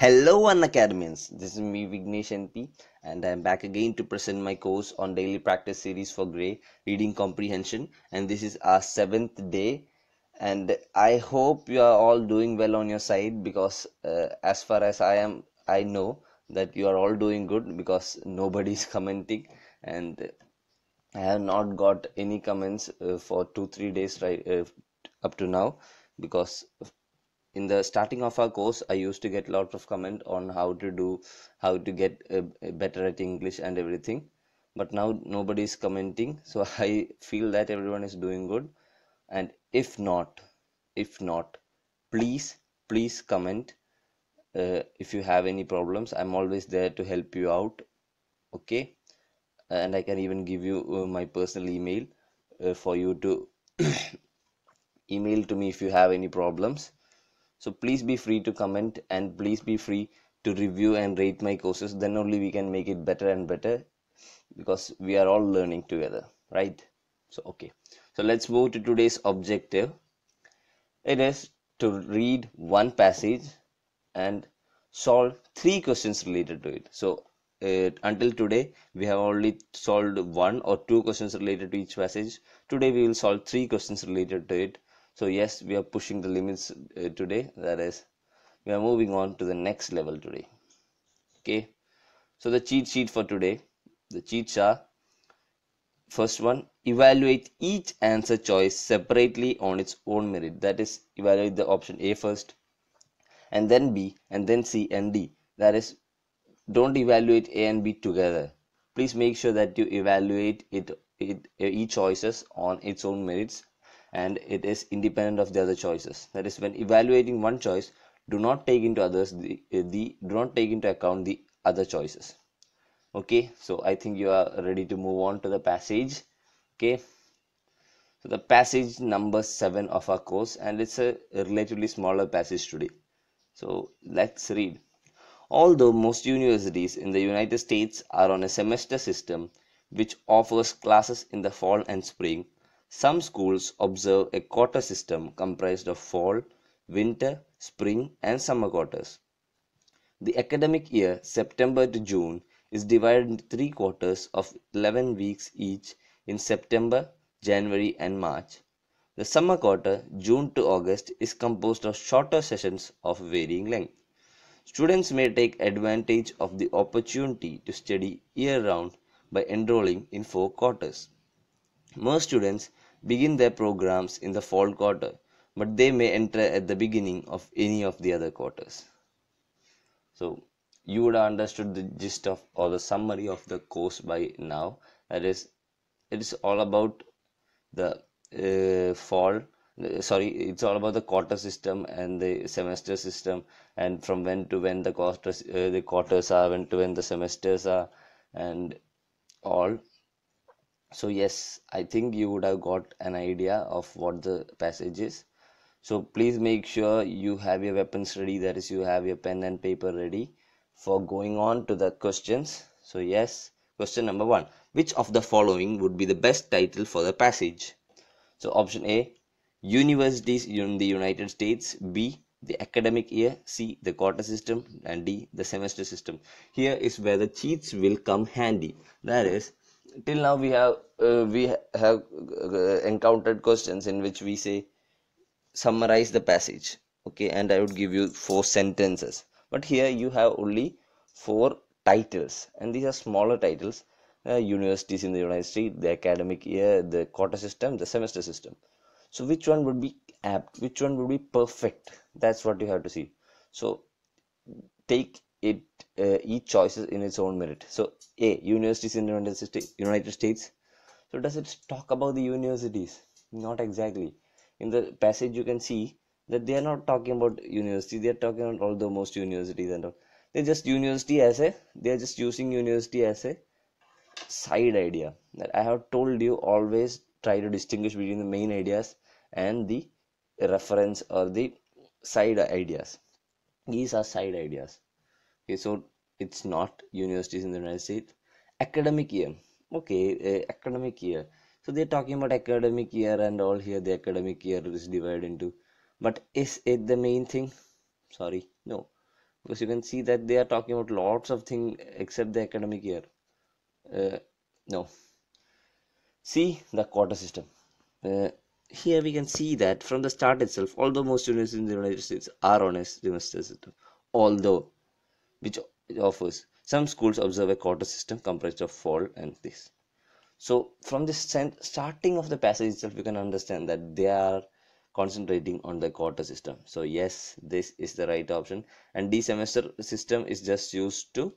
Hello, Unacademians. This is me, Vignesh NP, and I'm back again to present my course on daily practice series for Gray reading comprehension. And this is our seventh day. And I hope you are all doing well on your side because, as far as I know that you are all doing good because nobody is commenting, and I have not got any comments for 2 3 days up to now because in the starting of our course I used to get a lot of comment on how to get better at English and everything, but now nobody is commenting, so I feel that everyone is doing good. And if not, please comment. If you have any problems, I'm always there to help you out. Okay, and I can even give you my personal email for you to email to me if you have any problems. So please be free to comment and please be free to review and rate my courses. Then only we can make it better and better because we are all learning together, right? So, okay. So let's move to today's objective. It is to read one passage and solve three questions related to it. So, until today, we have only solved one or two questions related to each passage. Today, we will solve three questions related to it. So, yes, we are pushing the limits today. That is, we are moving on to the next level today. Okay, so the cheat sheet for today, the cheats are: first one, evaluate each answer choice separately on its own merit. That is, evaluate the option A first, and then B, and then C and D. That is, don't evaluate A and B together. Please make sure that you evaluate each choices on its own merits and it is independent of the other choices. That is, when evaluating one choice, do not take into account the other choices. Okay, so I think you are ready to move on to the passage. Okay, so the passage number 7 of our course, and it's a relatively smaller passage today. So let's read. Although most universities in the United States are on a semester system which offers classes in the fall and spring, some schools observe a quarter system comprised of fall, winter, spring, and summer quarters. The academic year, September to June, is divided into three quarters of 11 weeks each in September, January, and March. The summer quarter, June to August, is composed of shorter sessions of varying length. Students may take advantage of the opportunity to study year-round by enrolling in 4 quarters. Most students begin their programs in the fall quarter, but they may enter at the beginning of any of the other quarters. So, you would have understood the gist of or the summary of the course by now. That is, it is all about the it's all about the quarter system and the semester system, and from when to when the quarters are, when to when the semesters are, and all. So yes, I think you would have got an idea of what the passage is. So please make sure you have your weapons ready, that is, you have your pen and paper ready for going on to the questions. So yes, question number 1: which of the following would be the best title for the passage? So option A, universities in the United States; B, the academic year; C, the quarter system; and D, the semester system. Here is where the cheats will come handy. That is, till now we have encountered questions in which we say summarize the passage. Okay, and I would give you 4 sentences. But here you have only 4 titles, and these are smaller titles. Universities in the United States, the academic year, the quarter system, the semester system. So which one would be apt? Which one would be perfect? That's what you have to see. So take it each choices in its own merit. So A, universities in the United States. So does it talk about the universities? Not exactly. In the passage you can see that they are not talking about university, they are talking about all the most universities and all. They are just using university as a side idea. That I have told you, always try to distinguish between the main ideas and the reference or the side ideas. These are side ideas. Okay, so it's not universities in the United States. Academic year. Okay, academic year. So they're talking about academic year and all. Here the academic year is divided into. But is it the main thing? Sorry, no. because you can see that they are talking about lots of things except the academic year. No. See the quota system. Uh, Here we can see that from the start itself, although most universities in the United States are on a semester system, although which offers some schools observe a quota system comprised of fall and this. So from the starting of the passage itself, you can understand that they are concentrating on the quota system. So yes, this is the right option, and the semester system is just used to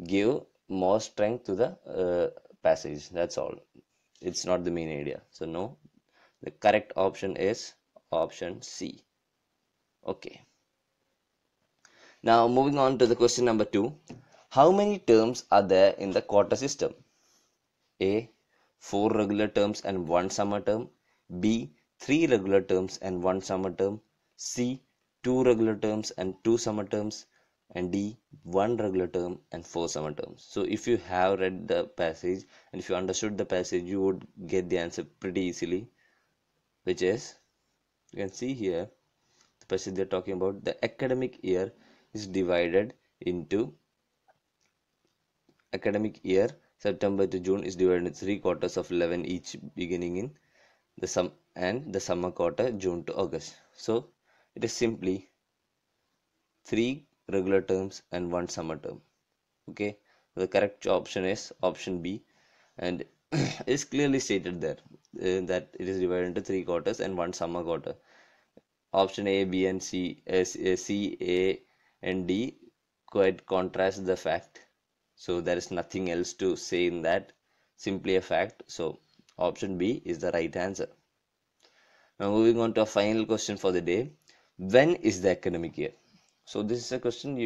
give more strength to the passage. That's all. It's not the main idea. So no, the correct option is option C. Okay. Now moving on to the question number 2. How many terms are there in the quota system? A. 4 regular terms and 1 summer term. B. 3 regular terms and 1 summer term. C. 2 regular terms and 2 summer terms. And D. 1 regular term and 4 summer terms. So if you have read the passage and if you understood the passage, you would get the answer pretty easily, which is, you can see here, the passage they're talking about, the academic year is divided into academic year September to June is divided into 3 quarters of 11 each, beginning in the summer quarter June to August. So it is simply 3 regular terms and 1 summer term. Okay, the correct option is option B, and it is clearly stated there that it is divided into 3 quarters and 1 summer quarter. Option A, B, and C, C, A, and D quite contrast the fact. So there is nothing else to say in that, simply a fact. So option B is the right answer. Now moving on to a final question for the day. When is the academic year? So this is a question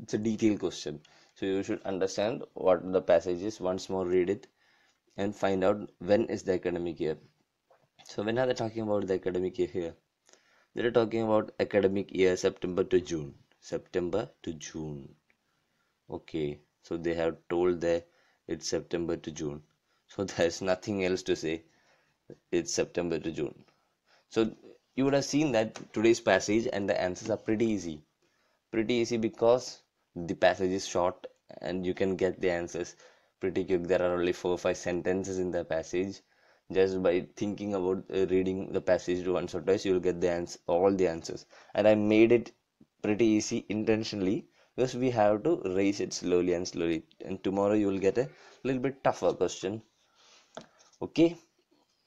it's a detailed question. So you should understand what the passage is. Once more read it and find out when is the academic year. So when are they talking about the academic year here? They're talking about academic year September to June. September to June. Okay, so they have told that it's September to June. So there's nothing else to say. It's September to June. So you would have seen that today's passage and the answers are pretty easy. Pretty easy because the passage is short and you can get the answers pretty quick. There are only 4 or 5 sentences in the passage. Just by thinking about reading the passage once or twice, you will get the answer, all the answers. And I made it pretty easy intentionally because we have to raise it slowly and slowly. And tomorrow you will get a little bit tougher question. Okay,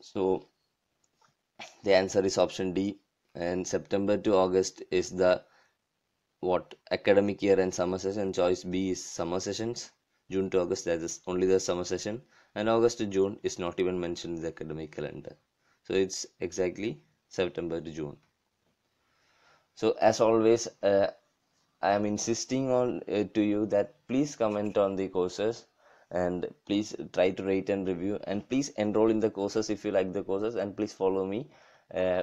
so the answer is option D. And September to August is the what academic year and summer session. Choice B is summer sessions. June to August, that is only the summer session, and August to June is not even mentioned in the academic calendar. So it's exactly September to June. So as always, I am insisting on to you that please comment on the courses and please try to rate and review, and please enroll in the courses if you like the courses, and please follow me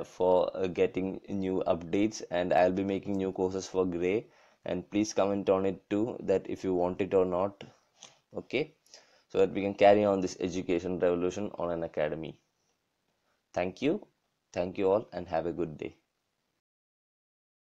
for getting new updates, and I'll be making new courses for Gray, and please comment on it too, that if you want it or not. Okay, so that we can carry on this education revolution on an academy. Thank you all, and have a good day.